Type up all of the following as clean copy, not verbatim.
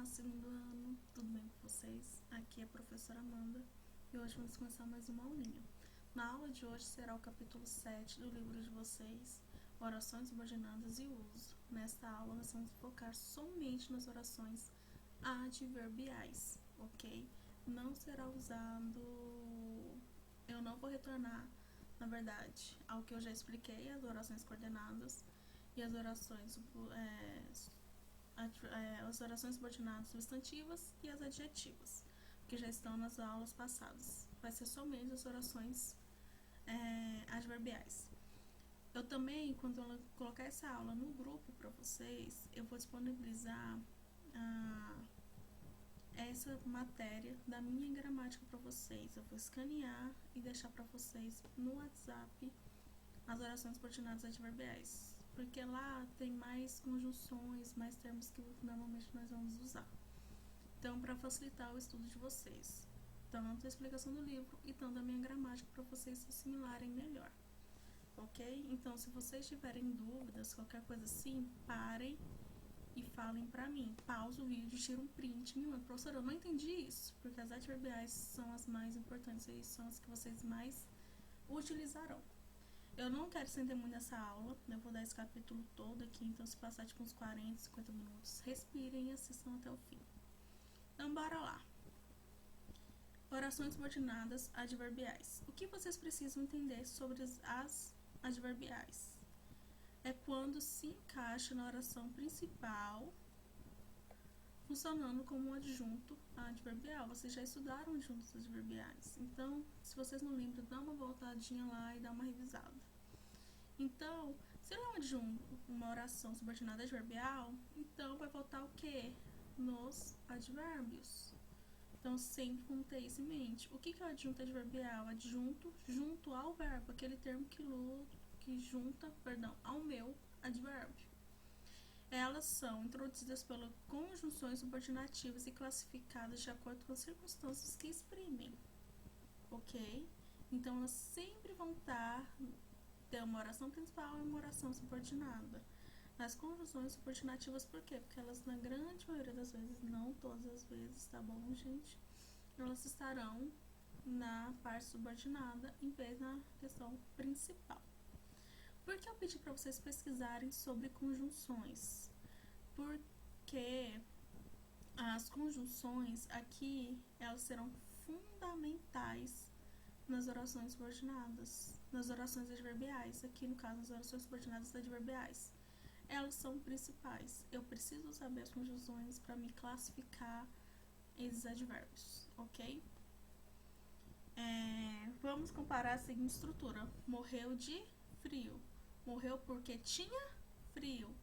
segundo ano, tudo bem com vocês? Aqui é a professora Amanda e hoje vamos começar mais uma aulinha. Na aula de hoje será o capítulo 7 do livro de vocês, Orações Subordinadas e Uso. Nesta aula nós vamos focar somente nas orações adverbiais, ok? Não será usado... Eu não vou retornar, na verdade, ao que eu já expliquei, as orações coordenadas e as orações as orações subordinadas substantivas e as adjetivas, que já estão nas aulas passadas. Vai ser somente as orações adverbiais. Eu também, quando eu colocar essa aula no grupo para vocês, eu vou disponibilizar essa matéria da minha gramática para vocês. Eu vou escanear e deixar para vocês no WhatsApp as orações subordinadas adverbiais, porque lá tem mais conjunções, mais termos que normalmente nós vamos usar. Então, para facilitar o estudo de vocês, tanto a explicação do livro e tanto a minha gramática, para vocês se assimilarem melhor, ok? Então, se vocês tiverem dúvidas, qualquer coisa assim, parem e falem para mim. Pausa o vídeo, tira um print, me manda: professora, eu não entendi isso, porque as adverbiais são as mais importantes e são as que vocês mais utilizarão. Eu não quero estender muito nessa aula, eu vou dar esse capítulo todo aqui, então se passar tipo uns 40, 50 minutos, respirem e assistam até o fim. Então, bora lá. Orações subordinadas adverbiais. O que vocês precisam entender sobre as adverbiais? É quando se encaixa na oração principal, funcionando como um adjunto adverbial. Vocês já estudaram adjuntos adverbiais, então, se vocês não lembram, dá uma voltadinha lá e dá uma revisada. Então, se ele é um adjunto, uma oração subordinada adverbial, então vai voltar o quê? Nos advérbios. Então, sempre vamos ter isso em mente. O que é o adjunto adverbial? Adjunto junto ao verbo, aquele termo que junta, ao meu advérbio. Elas são introduzidas pelas conjunções subordinativas e classificadas de acordo com as circunstâncias que exprimem, ok? Então, elas sempre vão ter uma oração principal e uma oração subordinada. Nas conjunções subordinativas, por quê? Porque elas, na grande maioria das vezes, não todas as vezes, tá bom, gente? Elas estarão na parte subordinada em vez da questão principal. Por que eu pedi para vocês pesquisarem sobre conjunções? Porque as conjunções aqui, elas serão fundamentais nas orações subordinadas, nas orações adverbiais, aqui no caso nas orações subordinadas adverbiais. Elas são principais. Eu preciso saber as conjunções para me classificar esses advérbios, ok? Vamos comparar a seguinte estrutura: morreu de frio. Morreu porque tinha frio.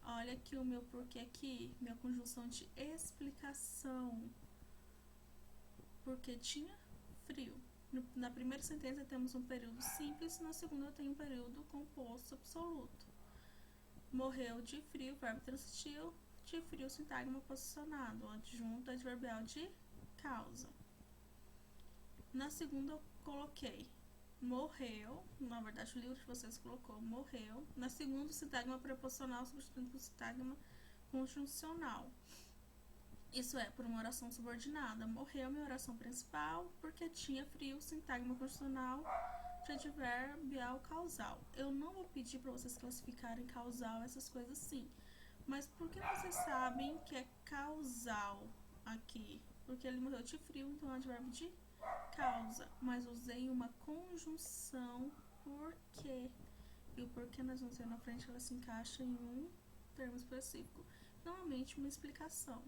Olha aqui o meu porquê aqui, minha conjunção de explicação. Porque tinha frio. Na primeira sentença temos um período simples, na segunda eu tenho um período composto absoluto. Morreu de frio, verbo transitivo, de frio, sintagma posicionado, adjunto adverbial de causa. Na segunda eu coloquei morreu, na verdade o livro de vocês colocou morreu. Na segunda, sintagma preposicional substituindo por sintagma conjuncional. Isso é, por uma oração subordinada. Morreu minha oração principal porque tinha frio, sintagma condicional de adverbial causal. Eu não vou pedir para vocês classificarem causal, essas coisas assim. Mas por que vocês sabem que é causal aqui? Porque ele morreu de frio, então é um advérbio de causa. Mas usei uma conjunção porque. E o porquê nós vamos ver na frente, ela se encaixa em um termo específico. Normalmente uma explicação.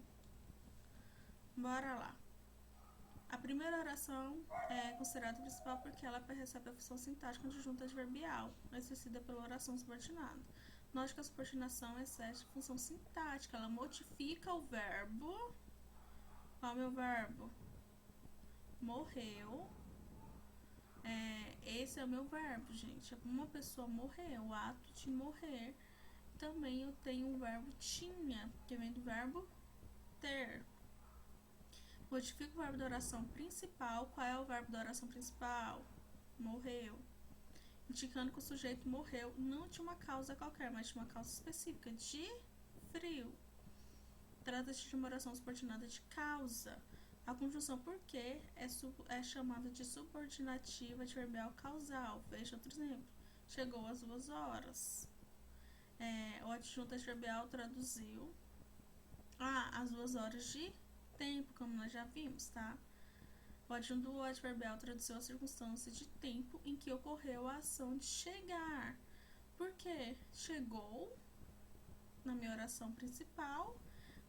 Bora lá. A primeira oração é considerada principal porque ela recebe a função sintática de adjunto adverbial, exercida pela oração subordinada. Note que a subordinação exerce função sintática, ela modifica o verbo. Qual é o meu verbo? Morreu. Esse é o meu verbo, gente. Uma pessoa morreu, o ato de morrer. Também eu tenho o verbo tinha, que vem do verbo ter. Modifica o verbo da oração principal. Qual é o verbo da oração principal? Morreu. Indicando que o sujeito morreu não de uma causa qualquer, mas de uma causa específica, de frio. Trata-se de uma oração subordinada de causa. A conjunção porque é chamada de subordinativa adverbial causal. Veja outro exemplo. Chegou às 2 horas. O adjunto adverbial traduziu as 2 horas de tempo, como nós já vimos, tá? O adjunto adverbial traduziu a circunstância de tempo em que ocorreu a ação de chegar. Por quê? Chegou na minha oração principal,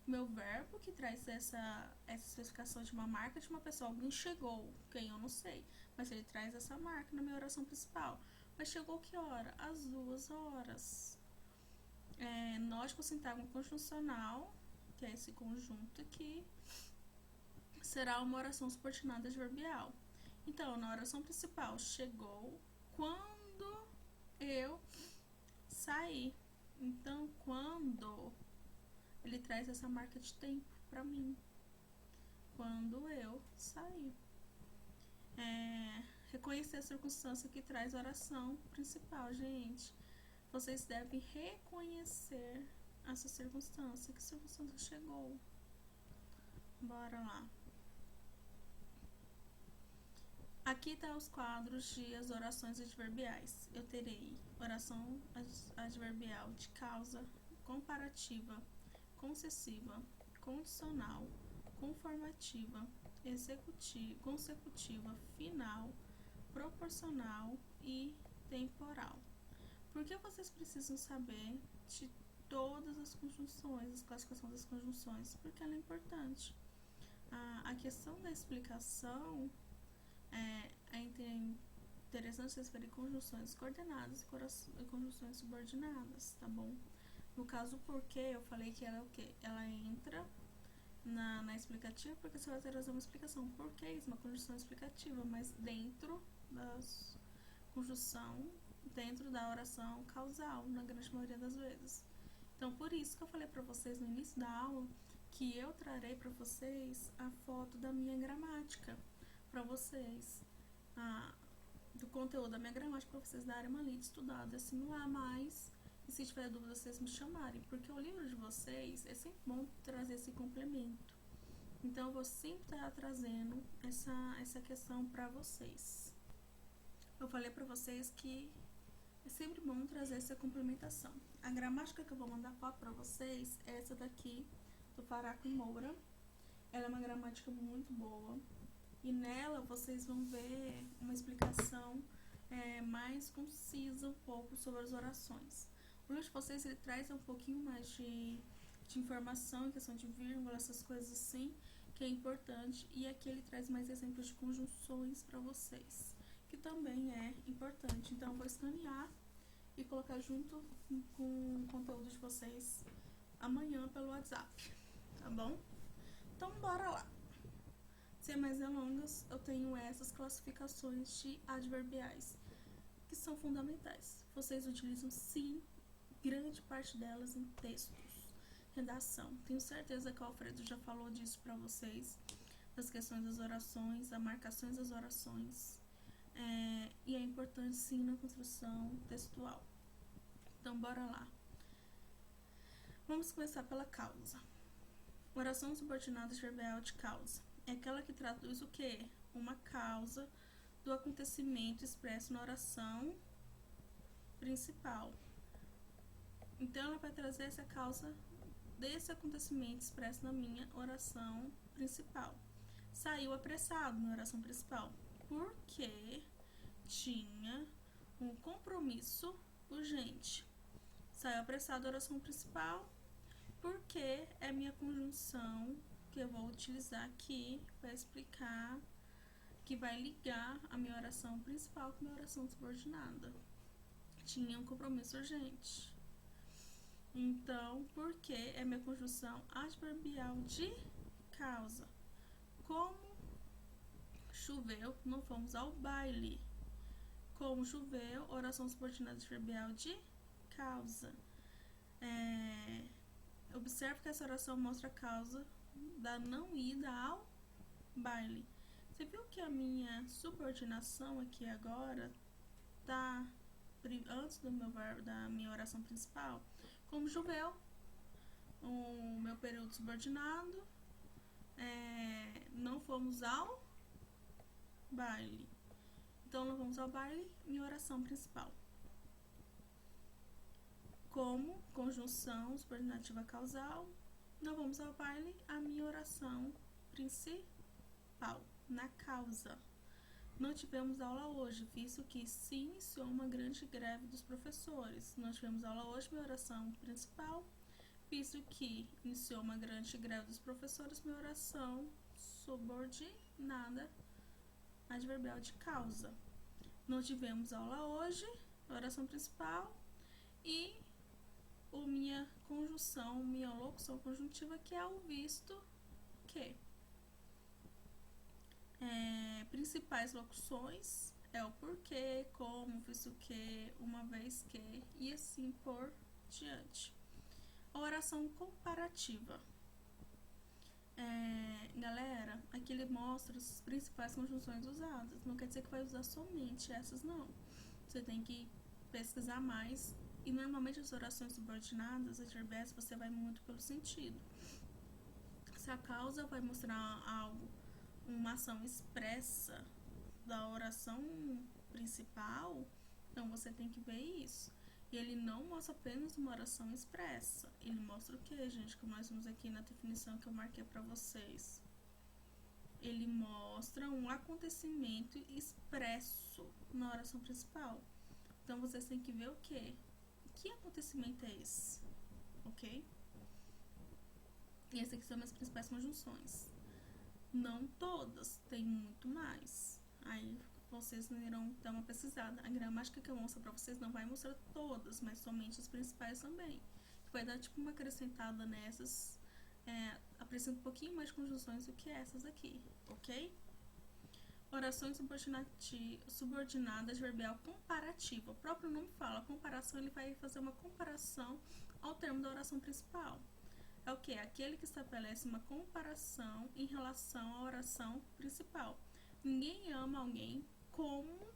meu verbo que traz essa especificação de uma marca de uma pessoa. Alguém chegou, quem eu não sei, mas ele traz essa marca na minha oração principal. Mas chegou que hora? Às 2 horas. Nótico sintagma conjuncional, que é esse conjunto aqui, será uma oração subordinada adverbial. Então, na oração principal, chegou quando eu saí. Então, quando ele traz essa marca de tempo para mim. Quando eu saí. Reconhecer a circunstância que traz a oração principal, gente. Vocês devem reconhecer essa circunstância. Que circunstância chegou? Bora lá. Aqui tá os quadros de as orações adverbiais. Eu terei oração adverbial de causa, comparativa, concessiva, condicional, conformativa, consecutiva, final, proporcional e temporal. Por que vocês precisam saber de todas as conjunções, a classificação das conjunções? Porque ela é importante. A questão da explicação é interessante vocês verem conjunções coordenadas e conjunções subordinadas, tá bom? No caso, porque eu falei que ela é o quê? Ela entra na explicativa porque você vai trazer uma explicação. Por que isso? Uma conjunção explicativa, mas dentro da conjunção, dentro da oração causal, na grande maioria das vezes. Então, por isso que eu falei para vocês no início da aula que eu trarei para vocês a foto da minha gramática, para vocês, do conteúdo da minha gramática, para vocês darem uma lida estudada, assimilar mais. E se tiver dúvida, vocês me chamarem, porque o livro de vocês é sempre bom trazer esse complemento. Então, eu vou sempre estar trazendo essa questão para vocês. Eu falei para vocês que é sempre bom trazer essa complementação. A gramática que eu vou mandar foto para vocês é essa daqui, do Faraco Moura. Ela é uma gramática muito boa. E nela vocês vão ver uma explicação mais concisa um pouco sobre as orações. O livro de vocês ele traz um pouquinho mais de informação em questão de vírgula, essas coisas assim, que é importante. E aqui ele traz mais exemplos de conjunções para vocês, que também é importante. Então eu vou escanear e colocar junto com o conteúdo de vocês amanhã pelo WhatsApp, tá bom? Então bora lá. Sem mais delongas, eu tenho essas classificações de adverbiais que são fundamentais. Vocês utilizam sim grande parte delas em textos, redação. Tenho certeza que o Alfredo já falou disso para vocês, das questões das orações, das marcações das orações, e é importante sim na construção textual. Então bora lá. Vamos começar pela causa. Oração subordinada adverbial de causa é aquela que traduz o quê? Uma causa do acontecimento expresso na oração principal. Então, ela vai trazer essa causa desse acontecimento expresso na minha oração principal. Saiu apressado na oração principal porque tinha um compromisso urgente. Saiu apressado na oração principal porque é minha conjunção que eu vou utilizar aqui para explicar, que vai ligar a minha oração principal com a minha oração subordinada. Tinha um compromisso urgente. Então, porque é minha conjunção adverbial de causa. Como choveu, não fomos ao baile. Como choveu, oração subordinada adverbial de causa. Observe que essa oração mostra a causa da não ida ao baile. Você viu que a minha subordinação aqui agora tá antes do meu verbo, da minha oração principal? Como choveu. o meu período subordinado, não fomos ao baile. Então, não vamos ao baile, minha oração principal. Como conjunção subordinativa causal, não vamos ao baile, a minha oração principal, na causa. Não tivemos aula hoje, visto que se iniciou uma grande greve dos professores. Não tivemos aula hoje, minha oração principal, visto que iniciou uma grande greve dos professores, minha oração subordinada adverbial de causa. Não tivemos aula hoje, oração principal, e minha conjunção, minha locução conjuntiva, que é o visto que. Principais locuções é o porquê, como, visto que, uma vez que, e assim por diante. A oração comparativa. Galera, aqui ele mostra as principais conjunções usadas. Não quer dizer que vai usar somente essas, não. Você tem que pesquisar mais. E normalmente as orações subordinadas, adverbiais, você vai muito pelo sentido. Se a causa vai mostrar algo, uma ação expressa da oração principal, então você tem que ver isso. E ele não mostra apenas uma oração expressa. Ele mostra o que, gente? Como nós vimos aqui na definição que eu marquei para vocês. Ele mostra um acontecimento expresso na oração principal. Então, vocês têm que ver o que? Que acontecimento é esse? Ok? E essas aqui são as principais conjunções. Não todas, tem muito mais. Aí vocês irão dar uma pesquisada. A gramática que eu mostro pra vocês não vai mostrar todas, mas somente as principais também. Vai dar tipo uma acrescentada nessas. Apresenta um pouquinho mais de conjunções do que essas aqui, ok? Orações subordinadas adverbial comparativa. O próprio nome fala, comparação, ele vai fazer uma comparação ao termo da oração principal. É o que? Aquele que estabelece uma comparação em relação à oração principal. Ninguém ama alguém como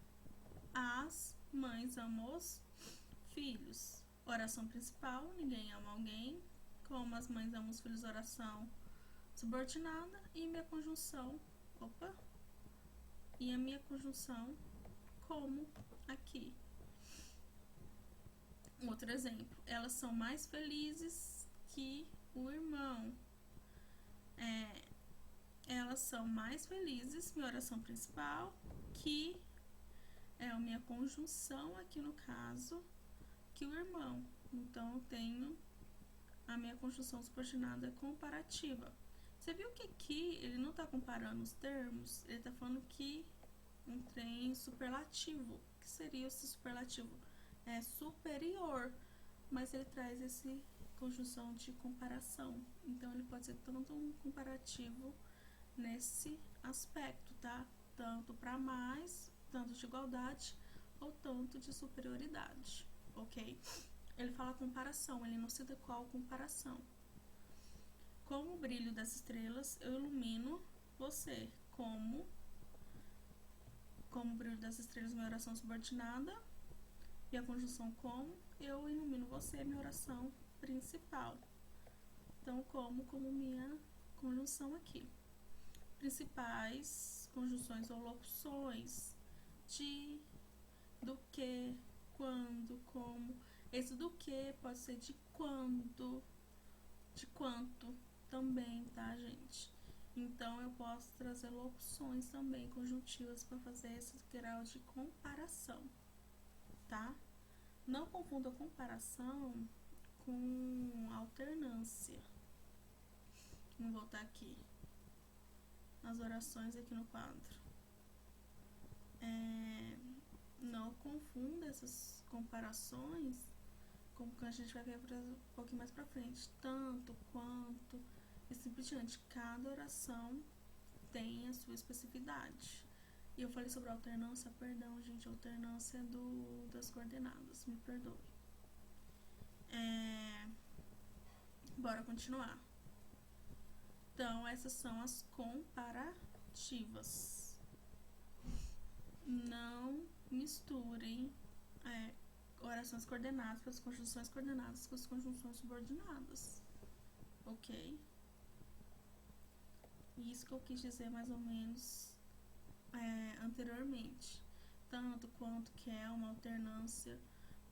as mães amam os filhos. Oração principal, ninguém ama alguém como as mães amam os filhos. Oração subordinada e minha conjunção, e a minha conjunção como aqui. Outro exemplo, elas são mais felizes que o irmão. Elas são mais felizes, minha oração principal, que é a minha conjunção aqui no caso, que o irmão. Então, eu tenho a minha conjunção subordinada comparativa. Você viu que aqui ele não está comparando os termos, ele está falando que um trem superlativo. O que seria esse superlativo? É superior, mas ele traz esse conjunção de comparação. Então, ele pode ser tanto um comparativo nesse aspecto, tá? Tanto para mais, tanto de igualdade ou tanto de superioridade, ok? Ele fala comparação, ele não cita qual comparação. Como o brilho das estrelas, eu ilumino você. Como o brilho das estrelas, minha oração subordinada. E a conjunção como, eu ilumino você, minha oração principal. Então, como minha conjunção aqui. Principais conjunções ou locuções de, do que, quando, como. Esse do que pode ser de quando, de quanto também, tá, gente? Então, eu posso trazer locuções também conjuntivas para fazer esse grau de comparação, tá? Não confunda comparação com alternância. Vamos voltar aqui as orações aqui no quadro. Não confunda essas comparações como que a gente vai ver um pouquinho mais pra frente. Tanto, quanto e assim por diante. Cada oração tem a sua especificidade. E eu falei sobre alternância, perdão, gente, alternância das coordenadas, me perdoe. Bora continuar. Então, essas são as comparativas. Não misturem orações coordenadas com as conjunções coordenadas com as conjunções subordinadas. ok? Isso que eu quis dizer mais ou menos anteriormente. Tanto quanto que é uma alternância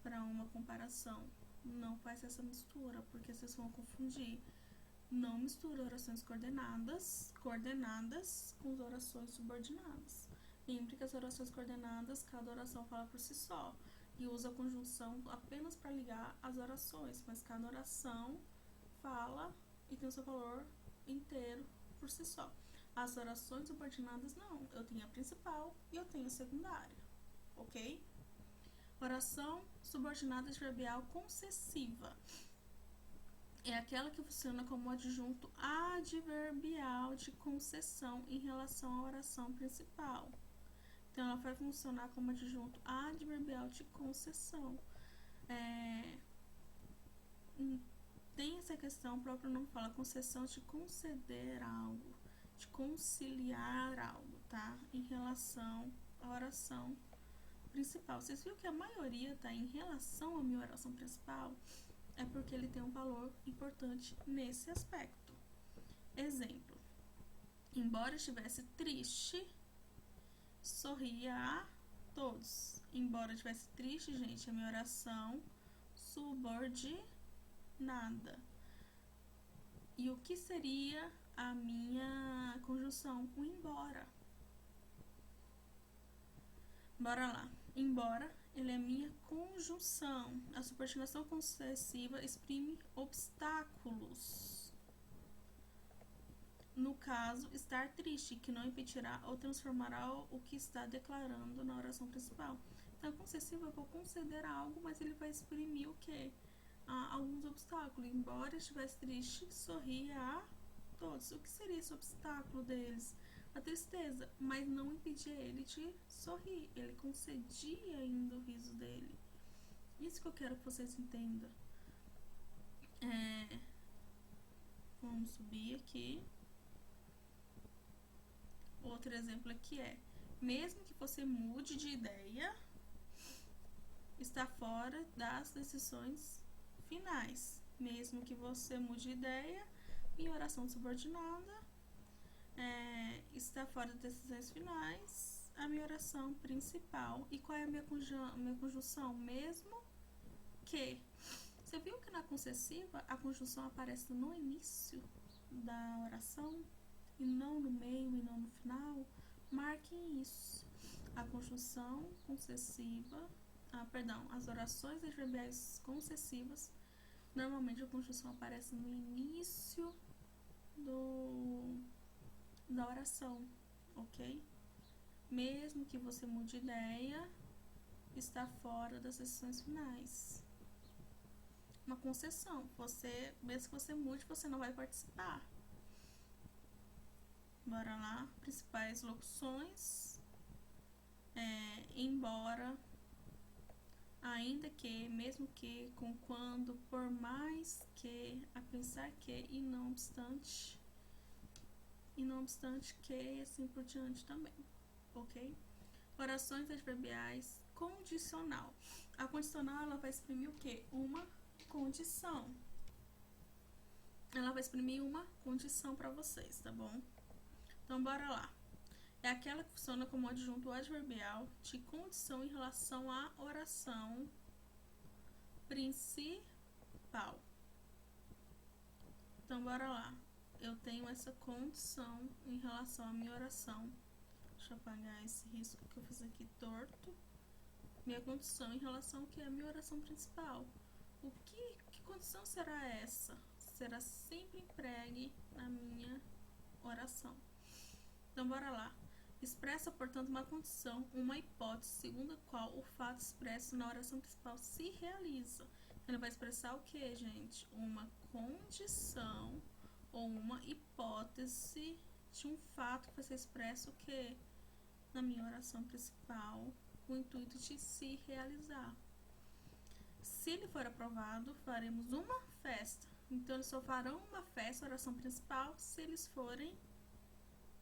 para uma comparação. Não faz essa mistura, porque vocês vão confundir. Não mistura orações coordenadas com orações subordinadas. Lembre que as orações coordenadas, cada oração fala por si só e usa a conjunção apenas para ligar as orações, mas cada oração fala e tem o seu valor inteiro por si só. As orações subordinadas não, eu tenho a principal e eu tenho a secundária, ok? Oração subordinada adverbial concessiva é aquela que funciona como adjunto adverbial de concessão em relação à oração principal. Então, ela vai funcionar como adjunto adverbial de concessão. Tem essa questão, o próprio nome fala concessão de conceder algo, de conciliar algo, tá? Em relação à oração principal. Vocês viram que a maioria tá em relação à minha oração principal? É porque ele tem um valor importante nesse aspecto. Exemplo: embora estivesse triste, sorria a todos. Embora estivesse triste, gente, a minha oração subordinada. E o que seria a minha conjunção? O embora. Bora lá. Embora, ele é a minha conjunção. A subordinação concessiva exprime obstáculos. No caso, estar triste, que não impedirá ou transformará o que está declarando na oração principal. Então, concessiva, eu vou conceder algo, mas ele vai exprimir o quê? Alguns obstáculos. Embora estivesse triste, sorria a todos. O que seria esse obstáculo deles? A tristeza, mas não impedia ele de sorrir. Ele concedia ainda o riso dele. Isso que eu quero que vocês entendam. Vamos subir aqui. Outro exemplo aqui é: mesmo que você mude de ideia, está fora das decisões finais. Mesmo que você mude de ideia, em oração subordinada, está fora das decisões finais, a minha oração principal. E qual é a minha conjunção? Mesmo que. Você viu que na concessiva a conjunção aparece no início da oração e não no meio e não no final? Marquem isso. A conjunção concessiva, as orações adverbiais concessivas, normalmente a conjunção aparece no início da oração, ok? Mesmo que você mude de ideia, está fora das decisões finais. Uma concessão, mesmo que você mude, você não vai participar. Bora lá, principais locuções. Embora, ainda que, mesmo que, com quando, por mais que, a pensar que, e não obstante que, e assim por diante também, ok? Orações adverbiais condicional. A condicional, ela vai exprimir o quê? Uma condição. Ela vai exprimir uma condição para vocês, tá bom? Então, bora lá. É aquela que funciona como adjunto adverbial de condição em relação à oração principal. Então, bora lá. Eu tenho essa condição em relação à minha oração. Deixa eu apagar esse risco que eu fiz aqui torto. Minha condição em relação ao que é a minha oração principal. Que condição será essa? Será sempre empregue na minha oração. Então, bora lá. Expressa, portanto, uma condição, uma hipótese, segundo a qual o fato expresso na oração principal se realiza. Ele vai expressar o que, gente? Uma condição ou uma hipótese de um fato que vai ser expresso o que? Na minha oração principal, com o intuito de se realizar. Se ele for aprovado, faremos uma festa. Então, eles só farão uma festa, a oração principal, se eles forem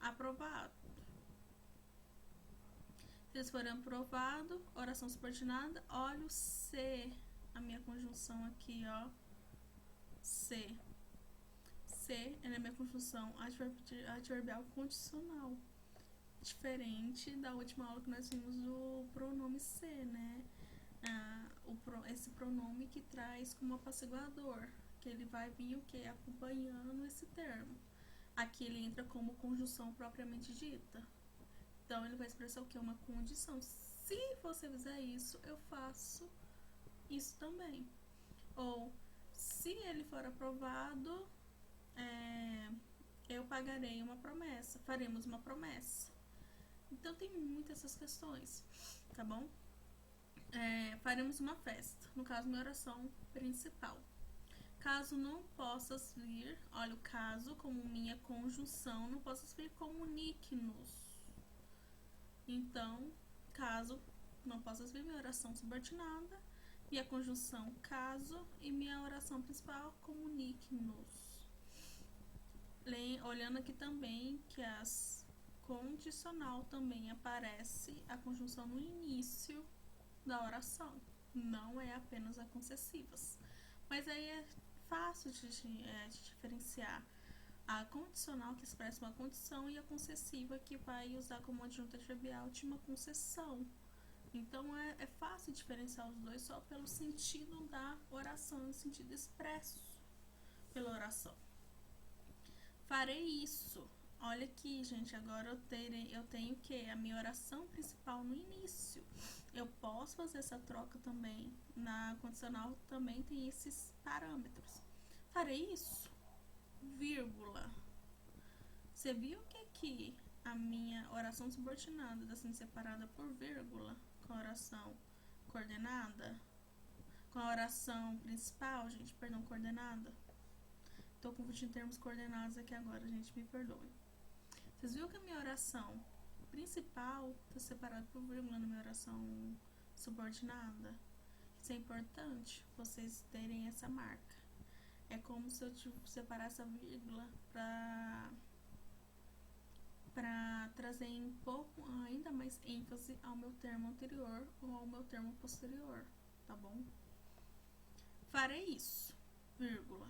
aprovados. Se eles forem aprovados, oração subordinada, olha o C, a minha conjunção aqui, ó, C. ser, ela é minha conjunção adverbial condicional. Diferente da última aula que nós vimos do pronome ser, né? Esse pronome que traz como apaciguador, que ele vai vir o que? Acompanhando esse termo. Aqui ele entra como conjunção propriamente dita. Então ele vai expressar o que? Uma condição. Se você fizer isso, eu faço isso também. Ou, se ele for aprovado, eu pagarei uma promessa, faremos uma promessa. Então tem muitas essas questões, tá bom? Faremos uma festa, no caso, minha oração principal. Caso não possas vir, olha o caso como minha conjunção, não possas vir, comunique-nos. Então, caso não possas vir, minha oração subordinada, minha conjunção caso e minha oração principal, comunique-nos. Olhando aqui também que as condicional também aparece a conjunção no início da oração, não é apenas a concessivas. Mas aí é fácil de diferenciar a condicional, que expressa uma condição, e a concessiva, que vai usar como adjunto adverbial de uma concessão. Então é fácil diferenciar os dois só pelo sentido da oração, no sentido expresso pela oração. Farei isso. Olha aqui, gente, agora eu tenho o que? A minha oração principal no início. Eu posso fazer essa troca também. Na condicional também tem esses parâmetros. Farei isso, vírgula. Você viu que aqui a minha oração subordinada está sendo separada por vírgula com a oração coordenada? Com a oração principal, gente, perdão, coordenada. Tô confundindo termos coordenados aqui agora, gente, me perdoe. Vocês viram que a minha oração principal está separada por vírgula na minha oração subordinada? Isso é importante, vocês terem essa marca. É como se eu separar essa vírgula para trazer um pouco, ainda mais ênfase ao meu termo anterior ou ao meu termo posterior, tá bom? Farei isso, vírgula.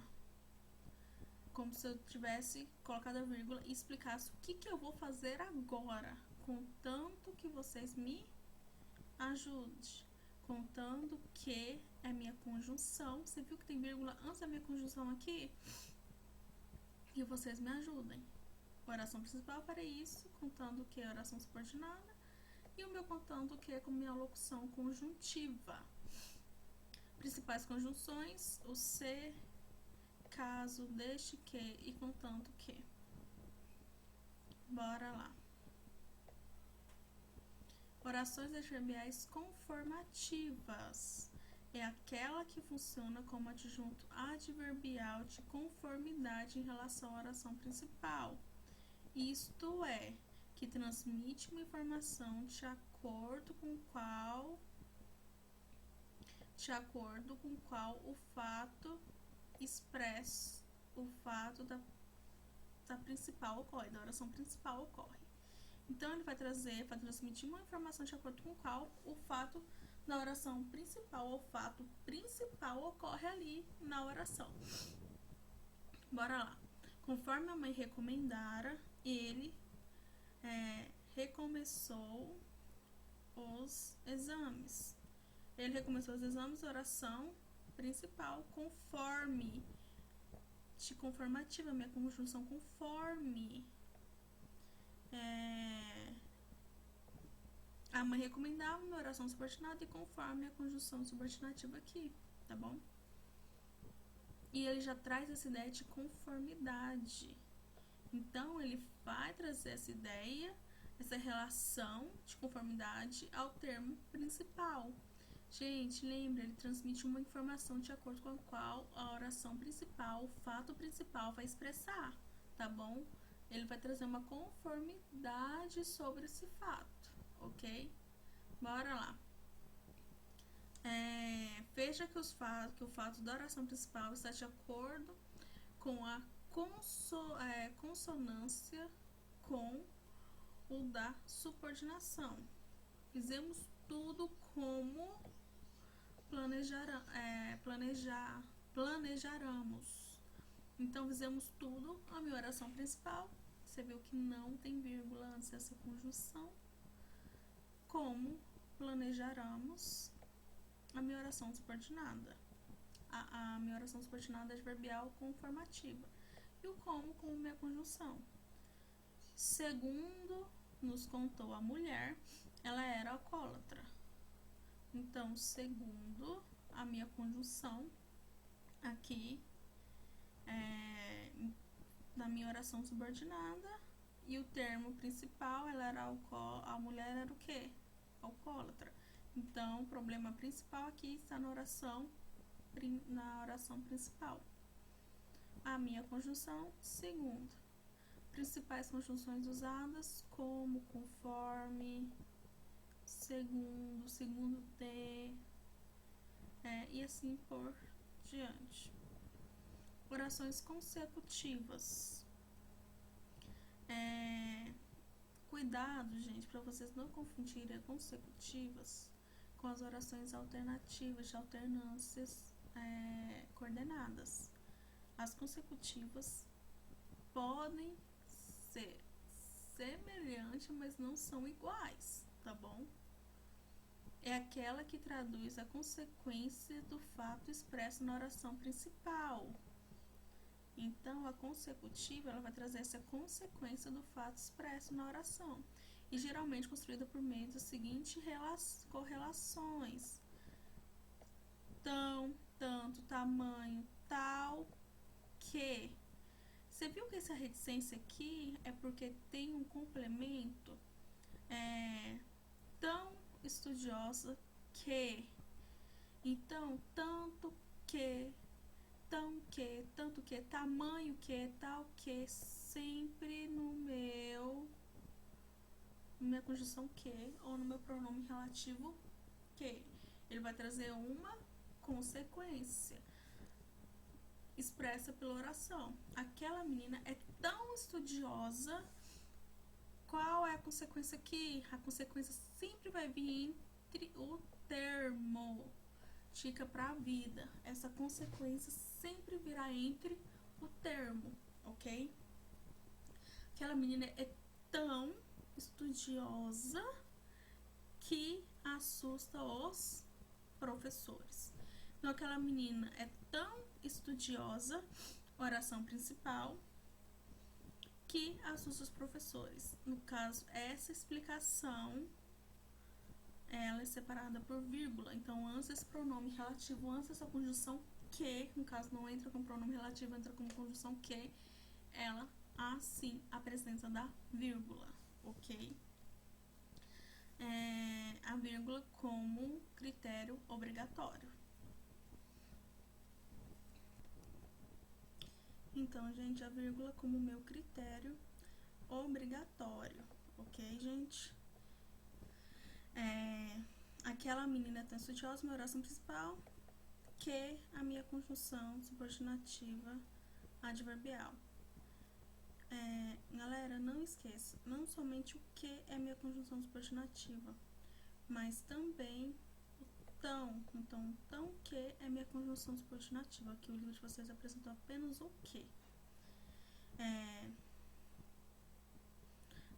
Como se eu tivesse colocado a vírgula e explicasse o que eu vou fazer agora, contanto que vocês me ajudem. Contando que é minha conjunção. Você viu que tem vírgula antes da minha conjunção aqui? E vocês me ajudem. Oração principal para isso, contando que é oração subordinada. E o meu contando que é com minha locução conjuntiva. Principais conjunções, o se, caso, desde que e contanto que. Bora lá. Orações adverbiais conformativas. É aquela que funciona como adjunto adverbial de conformidade em relação à oração principal. Isto é, que transmite uma informação de acordo com qual o fato expresso, o fato da principal ocorre, da oração principal ocorre. Então, ele vai transmitir uma informação de acordo com qual o fato da oração principal, ou fato principal, ocorre ali na oração. Bora lá. Conforme a mãe recomendara, ele recomeçou os exames. Ele recomeçou os exames, oração principal, conforme, de conformativa, minha conjunção conforme. A mãe recomendava minha oração subordinada e conforme a conjunção subordinativa aqui, tá bom? E ele já traz essa ideia de conformidade. Então, ele vai trazer essa ideia, essa relação de conformidade ao termo principal. Gente, lembra, ele transmite uma informação de acordo com a qual a oração principal, o fato principal vai expressar, tá bom? Ele vai trazer uma conformidade sobre esse fato, ok? Bora lá. Veja que o fato da oração principal está de acordo com a consonância com o da subordinação. Fizemos tudo como planejáramos. Então, fizemos tudo. A minha oração principal, você viu que não tem vírgula antes dessa conjunção. Como planejaremos a minha oração subordinada? A minha oração subordinada é adverbial conformativa. E o como minha conjunção. Segundo nos contou a mulher, ela era alcoólatra. Então, segundo a minha conjunção, aqui, na minha oração subordinada, e o termo principal, ela era a mulher era o quê? Alcoólatra. Então, o problema principal aqui está na oração principal. A minha conjunção, segundo. Principais conjunções usadas, como, conforme, segundo de, e assim por diante. Orações consecutivas. Cuidado, gente, para vocês não confundirem consecutivas com as orações alternativas de alternâncias coordenadas. As consecutivas podem ser semelhantes, mas não são iguais, tá bom? É aquela que traduz a consequência do fato expresso na oração principal. Então, a consecutiva, ela vai trazer essa consequência do fato expresso na oração. E geralmente construída por meio das seguintes correlações. Tão, tanto, tamanho, tal, que. Você viu que essa reticência aqui é porque tem um complemento tão estudiosa que. Então, tanto que, tanto que, tamanho que, tal que, sempre no minha conjunção que, ou no meu pronome relativo que. Ele vai trazer uma consequência expressa pela oração. Aquela menina é tão estudiosa. Qual é a consequência aqui? A consequência sempre vai vir entre o termo. Dica para a vida. Essa consequência sempre virá entre o termo, ok? Aquela menina é tão estudiosa que assusta os professores. Então, aquela menina é tão estudiosa, oração principal, que assusta os professores. No caso, essa explicação ela é separada por vírgula. Então, antes desse pronome relativo, antes dessa conjunção que, no caso não entra como pronome relativo, entra como conjunção que, ela assim a presença da vírgula, ok? A vírgula como critério obrigatório. Então, gente, a vírgula como meu critério obrigatório, ok, gente? Aquela menina tão estudiosa, minha oração principal, que a minha conjunção subordinativa adverbial. Galera, não esqueça, não somente o que é minha conjunção subordinativa, mas também o tão. Então, tão que é minha conjunção subordinativa. Aqui o livro de vocês apresentou apenas o que.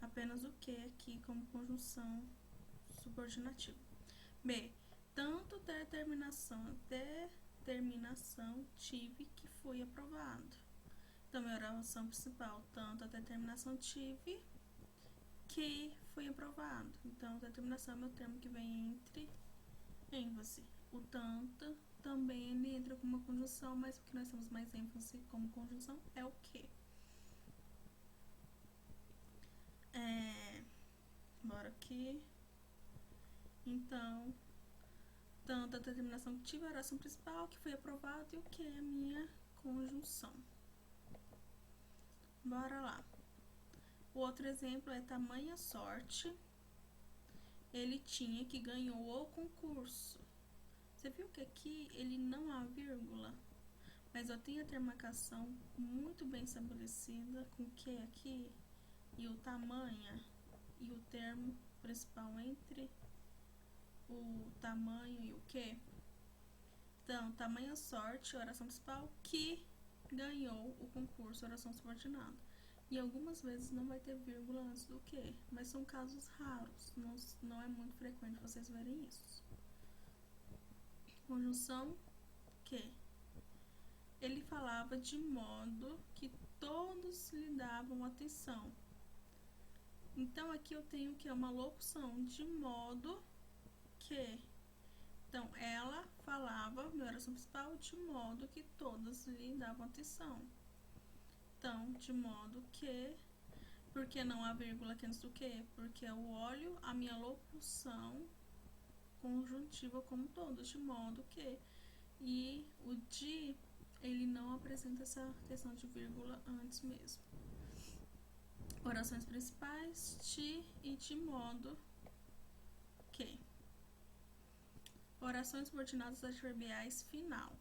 Apenas o que aqui como conjunção subordinativa. B. Tanto determinação tive que fui aprovado. Então, minha oração principal, tanto a determinação tive que fui aprovado. Então, determinação é meu termo que vem entre ênfase. O tanto também ele entra como uma conjunção, mas o que nós temos mais ênfase como conjunção é o que. Bora aqui. Então, tanto a determinação que tive, a oração principal, que foi aprovado, e o que é a minha conjunção. Bora lá. O outro exemplo é tamanha sorte ele tinha que ganhou o concurso. Você viu que aqui ele não há vírgula, mas eu tenho a demarcação muito bem estabelecida com o que aqui e o tamanha e o termo principal entre o tamanho e o que. Então, tamanha sorte, oração principal, que ganhou o concurso oração subordinada. E algumas vezes não vai ter vírgula antes do que, mas são casos raros, não é muito frequente vocês verem isso. Conjunção que. Ele falava de modo que todos lhe davam atenção. Então, aqui eu tenho que é uma locução de modo que. Então, ela falava, minha oração principal, de modo que todos lhe davam atenção. Então, de modo que. Por que não há vírgula aqui antes do que? Porque eu olho a minha locução conjuntiva como todo, de modo que. E o de, ele não apresenta essa questão de vírgula antes mesmo. Orações principais, de e de modo que. Orações subordinadas adverbiais final.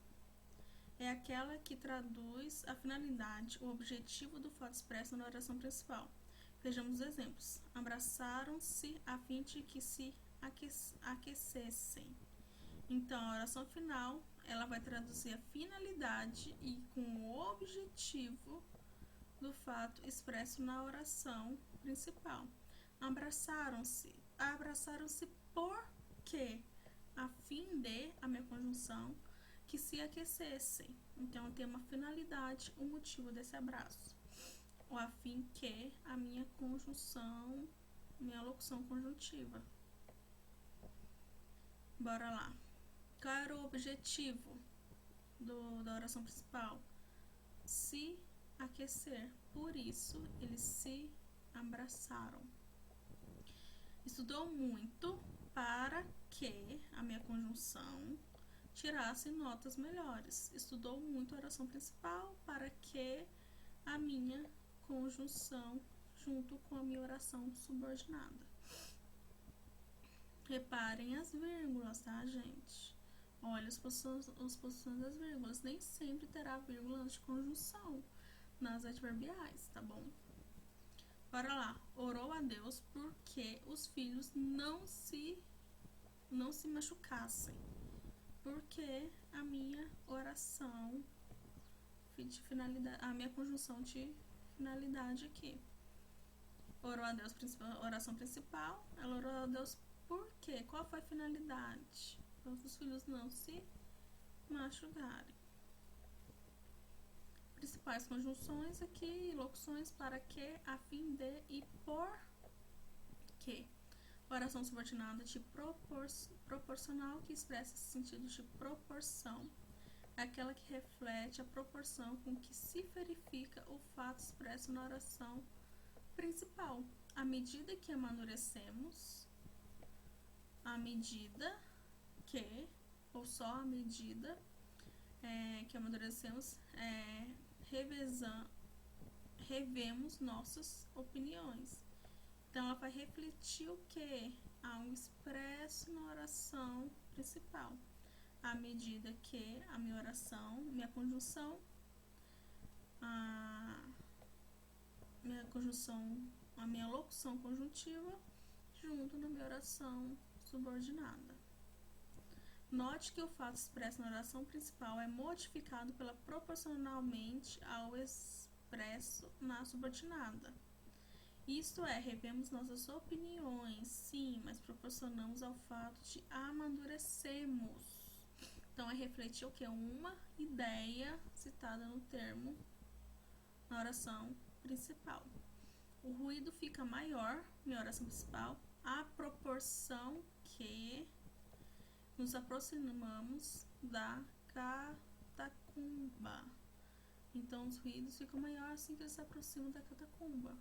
É aquela que traduz a finalidade, o objetivo do fato expresso na oração principal. Vejamos os exemplos. Abraçaram-se a fim de que se aquecessem. Então, a oração final, ela vai traduzir a finalidade e com o objetivo do fato expresso na oração principal. Abraçaram-se por quê? A fim de, a minha conjunção, que se aquecessem. Então, tem uma finalidade, um motivo desse abraço. Ou a fim que, a minha conjunção, minha locução conjuntiva. Bora lá. Qual era o objetivo da oração principal? Se aquecer. Por isso, eles se abraçaram. Estudou muito para que a minha conjunção tirasse notas melhores. Estudou muito a oração principal para que a minha conjunção junto com a minha oração subordinada. Reparem as vírgulas, tá, gente? Olha as posições das vírgulas. Nem sempre terá vírgula antes de conjunção nas adverbiais, tá bom? Bora lá. Orou a Deus porque os filhos não se machucassem. Porque a minha oração de finalidade, a minha conjunção de finalidade aqui. Orou a Deus, oração principal. Ela orou a Deus por quê? Qual foi a finalidade? Para os filhos não se machucarem. Principais conjunções aqui, locuções para que, a fim de e por que. Oração subordinada de proporcional, que expressa esse sentido de proporção. É aquela que reflete a proporção com que se verifica o fato expresso na oração principal. À medida que amadurecemos, à medida que, ou só à medida que amadurecemos, revemos nossas opiniões. Então, ela vai refletir o que? Algo expresso na oração principal. À medida que a minha oração, minha conjunção, a minha locução conjuntiva, junto na minha oração subordinada. Note que o fato expresso na oração principal é modificado pela proporcionalmente ao expresso na subordinada. Isto é, revemos nossas opiniões, sim, mas proporcionamos ao fato de amadurecemos. Então, é refletir o que? Uma ideia citada no termo na oração principal. O ruído fica maior, minha oração principal, à proporção que nos aproximamos da catacumba. Então, os ruídos ficam maiores assim que eles se aproximam da catacumba.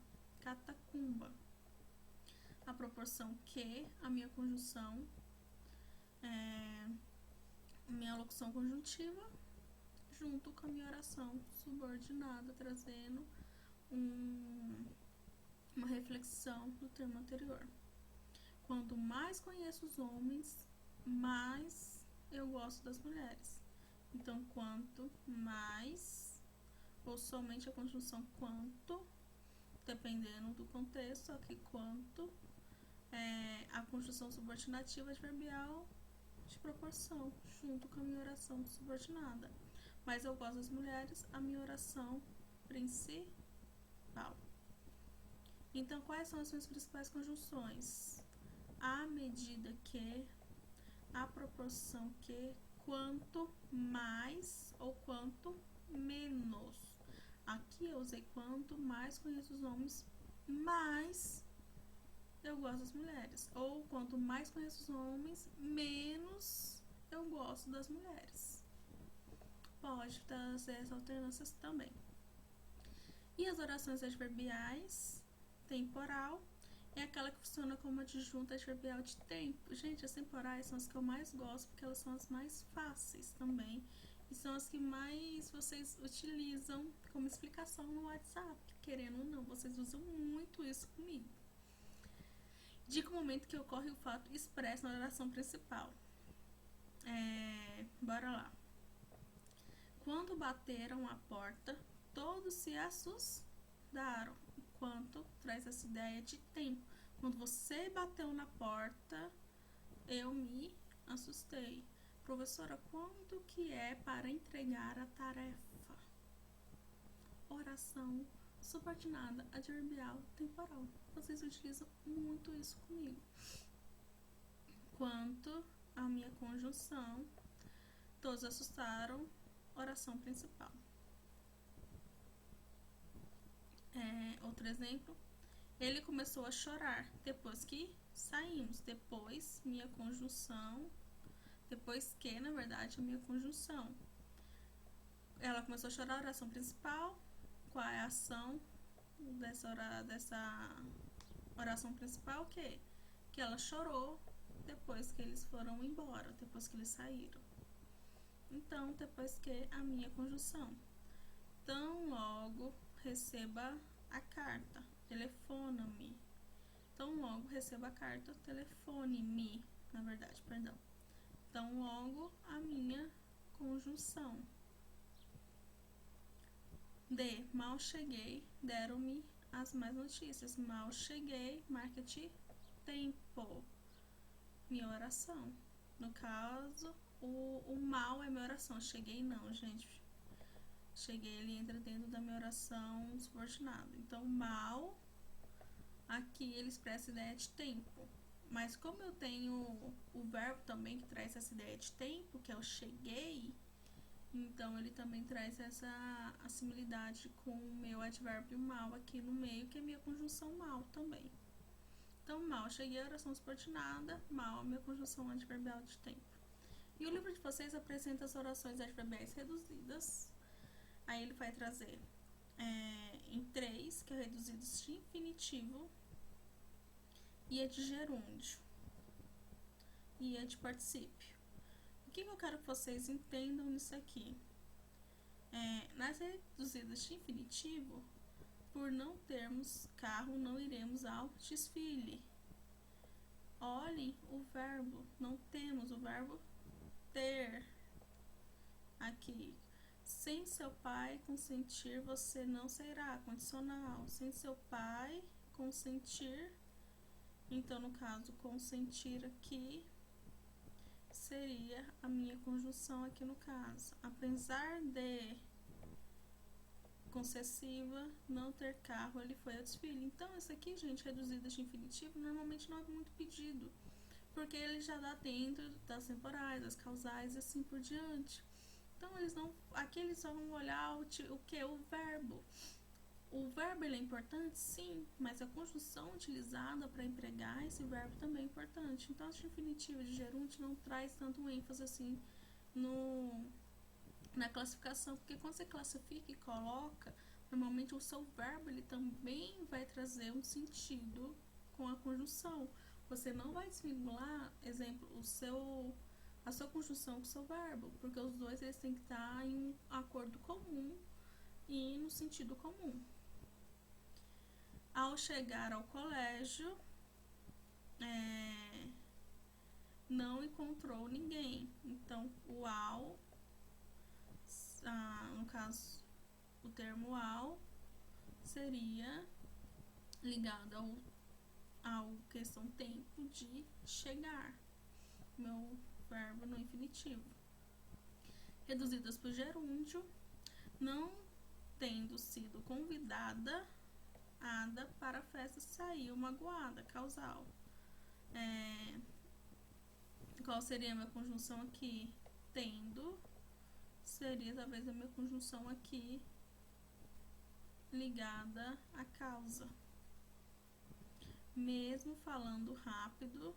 A proporção que a minha conjunção, minha locução conjuntiva, junto com a minha oração subordinada, trazendo uma reflexão do termo anterior. Quanto mais conheço os homens, mais eu gosto das mulheres. Então, quanto mais, ou somente a conjunção quanto, dependendo do contexto, aqui quanto, a conjunção subordinativa adverbial de proporção, junto com a minha oração subordinada. mas eu gosto das mulheres, a minha oração principal. Então, quais são as minhas principais conjunções? À medida que, à proporção que, quanto mais ou quanto menos. Aqui eu usei quanto mais conheço os homens, mais eu gosto das mulheres. Ou quanto mais conheço os homens, menos eu gosto das mulheres. Pode trazer essas alternâncias também. E as orações adverbiais, temporal, é aquela que funciona como adjunta adverbial de tempo. Gente, as temporais são as que eu mais gosto, porque elas são as mais fáceis também. E são as que mais vocês utilizam como explicação no WhatsApp. Querendo ou não, vocês usam muito isso comigo. Diga o momento que ocorre o fato expresso na oração principal. Bora lá. Quando bateram a porta, todos se assustaram. Enquanto traz essa ideia de tempo. Quando você bateu na porta, eu me assustei. Professora, quando que é para entregar a tarefa? Oração subordinada, adverbial, temporal. Vocês utilizam muito isso comigo. Quanto à minha conjunção, todos assustaram, oração principal. Outro exemplo. Ele começou a chorar depois que saímos. Depois, minha conjunção. Depois que, na verdade, a minha conjunção. Ela começou a chorar, oração principal. Qual é a ação dessa oração principal? O quê? Que ela chorou depois que eles foram embora, depois que eles saíram. Então, depois que a minha conjunção. Tão logo receba a carta, telefona-me. Tão logo receba a carta, telefone-me, na verdade, perdão. Tão logo a minha conjunção. Mal cheguei, deram-me as más notícias. Mal cheguei, marca de tempo. Minha oração. No caso, o mal é minha oração. Cheguei não, gente. Cheguei, ele entra dentro da minha oração subordinada. Então, mal, aqui ele expressa a ideia de tempo. Mas como eu tenho o verbo também que traz essa ideia de tempo, que é o cheguei, então ele também traz essa assimilidade com o meu advérbio mal aqui no meio, que é minha conjunção mal também. Então, mal, cheguei à oração subordinada, mal, minha conjunção adverbial de tempo. E o livro de vocês apresenta as orações adverbiais reduzidas. Aí ele vai trazer em 3, que é reduzidos de infinitivo, e é de gerúndio, e é de particípio. O que eu quero que vocês entendam nisso aqui? Nas reduzidas de infinitivo, por não termos carro, não iremos ao desfile. Olhem o verbo, não temos o verbo ter aqui. Sem seu pai consentir, você não será. Condicional. Sem seu pai consentir, então no caso consentir aqui seria a minha conjunção aqui no caso. Apesar de concessiva, não ter carro, ele foi ao desfile. Então esse aqui, gente, reduzido de infinitivo, normalmente não é muito pedido, porque ele já dá dentro das temporais, das causais e assim por diante. Então aqui eles só vão olhar o que? O verbo. O verbo ele é importante? Sim, mas a conjunção utilizada para empregar esse verbo também é importante. Então, a infinitiva de gerúndio não traz tanto ênfase assim na classificação, porque quando você classifica e coloca, normalmente o seu verbo ele também vai trazer um sentido com a conjunção. Você não vai desvincular, exemplo, a sua conjunção com o seu verbo, porque os dois eles têm que estar em um acordo comum e no sentido comum. Ao chegar ao colégio, não encontrou ninguém. Então, o ao, no caso, o termo ao seria ligado ao questão tempo de chegar. Meu verbo no infinitivo. reduzidas por gerúndio, não tendo sido convidada para a festa, saiu magoada, causal. Qual seria a minha conjunção aqui? Tendo seria talvez a minha conjunção aqui ligada à causa. Mesmo falando rápido,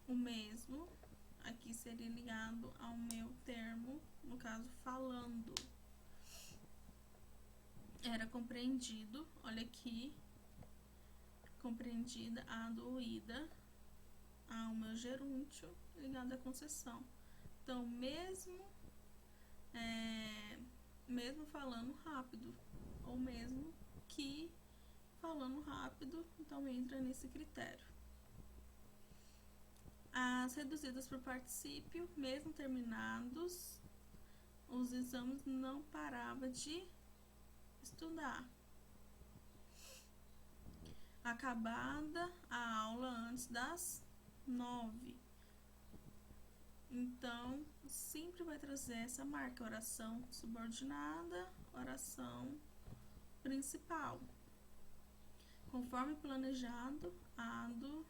o mesmo aqui seria ligado ao meu termo, no caso falando. Era compreendido, olha aqui, compreendida, adoída ao meu gerúndio ligado à concessão. Então, mesmo falando rápido, ou mesmo que falando rápido, então entra nesse critério. As reduzidas por particípio, mesmo terminados os exames, não parava de estudar. Acabada a aula antes das 9. Então, sempre vai trazer essa marca: oração subordinada, oração principal. Conforme planejado, ado,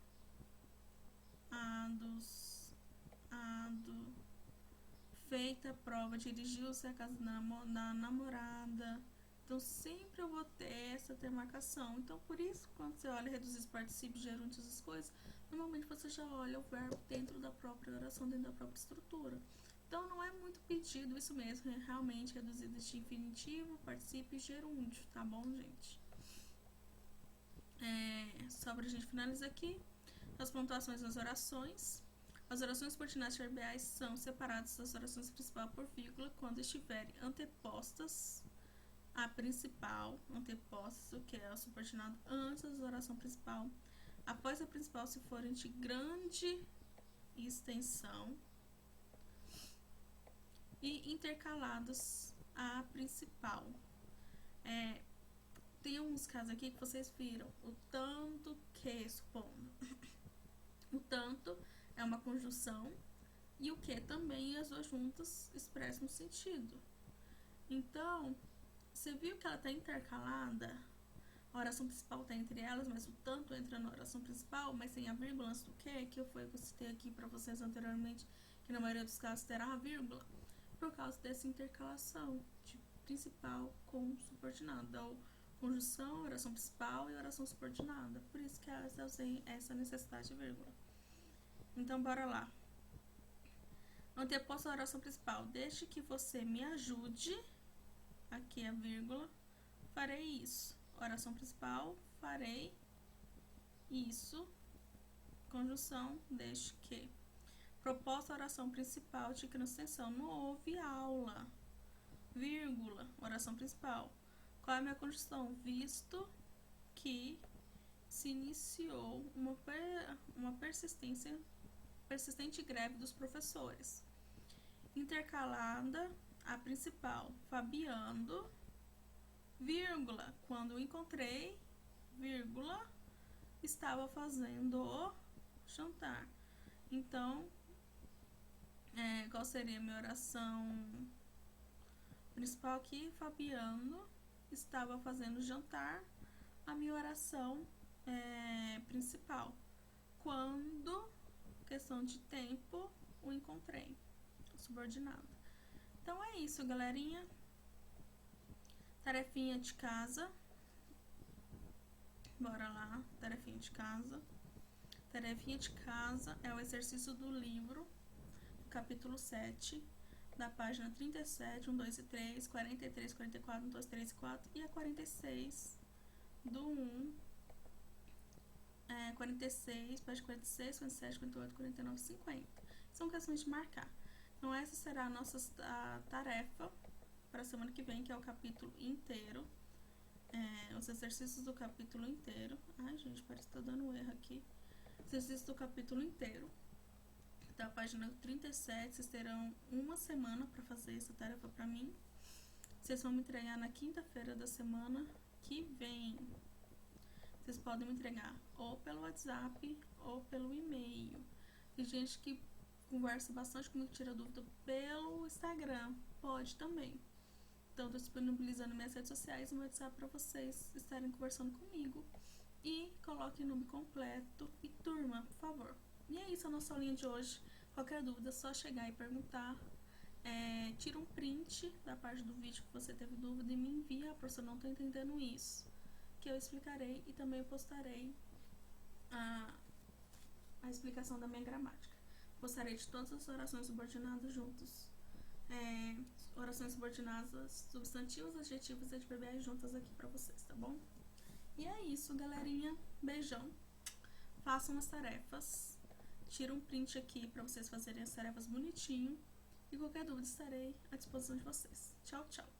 feita a prova, dirigiu-se à casa da namorada. Então, sempre eu vou ter essa demarcação. Então, por isso, quando você olha reduzir os particípios, gerúndios, essas coisas, normalmente você já olha o verbo dentro da própria oração, dentro da própria estrutura. Então, não é muito pedido isso mesmo, é realmente reduzido de infinitivo, particípio e gerúndio, tá bom, gente? Só pra gente finalizar aqui, as pontuações das orações. As orações subordinadas adverbiais são separadas das orações principal por vírgula quando estiverem antepostas a principal, antepostas, o que é o subordinado, antes da oração principal, após a principal se forem de grande extensão e intercalados à principal. Tem alguns casos aqui que vocês viram, o tanto que, supondo. O tanto é uma conjunção e o que também, as duas juntas expressam sentido. Então, você viu que ela está intercalada? A oração principal está entre elas, mas o tanto entra na oração principal, mas tem a vírgula antes do que eu citei aqui para vocês anteriormente, que na maioria dos casos terá a vírgula, por causa dessa intercalação de principal com subordinada, ou conjunção, oração principal e oração subordinada. Por isso que elas têm essa necessidade de vírgula. Então, bora lá. Anteposto à oração principal. Desde que você me ajude, aqui a vírgula, farei isso. Oração principal, farei isso. Conjunção, desde que. Proposta à oração principal de extensão. Não houve aula. Vírgula, oração principal. Qual é a minha conjunção? Visto que se iniciou uma persistente greve dos professores. Intercalada a principal, Fabiano, vírgula, quando o encontrei, vírgula, estava fazendo o jantar. Então, qual seria a minha oração principal aqui? Fabiano estava fazendo jantar. A minha oração principal, quando, questão de tempo, o encontrei, subordinado. Então é isso, galerinha. Tarefinha de casa. Bora lá, tarefinha de casa. Tarefinha de casa é o exercício do livro, capítulo 7, da página 37, 1, 2 e 3, 43, 44, 1, 2, 3 e 4, e a 46 do 1, 46, página 46, 47, 48, 49, 50. São questões de marcar. Então, essa será a nossa tarefa para a semana que vem, que é o capítulo inteiro. Os exercícios do capítulo inteiro. Ai, gente, parece que tá dando erro aqui. Exercício do capítulo inteiro. Da página 37, vocês terão uma semana para fazer essa tarefa para mim. Vocês vão me entregar na quinta-feira da semana que vem. Vocês podem me entregar ou pelo WhatsApp ou pelo e-mail. Tem gente que conversa bastante comigo, tira dúvida pelo Instagram. Pode também. Então, estou disponibilizando minhas redes sociais e meu WhatsApp para vocês estarem conversando comigo. E coloquem nome completo e turma, por favor. E é isso a nossa aulinha de hoje. Qualquer dúvida é só chegar e perguntar. Tira um print da parte do vídeo que você teve dúvida e me envia, professor, não estou entendendo isso, que eu explicarei e também postarei a explicação da minha gramática. Postarei de todas as orações subordinadas juntos. Orações subordinadas, substantivos, adjetivos e adverbiais juntas aqui pra vocês, tá bom? E é isso, galerinha. Beijão. Façam as tarefas. Tira um print aqui pra vocês fazerem as tarefas bonitinho. E qualquer dúvida estarei à disposição de vocês. Tchau, tchau.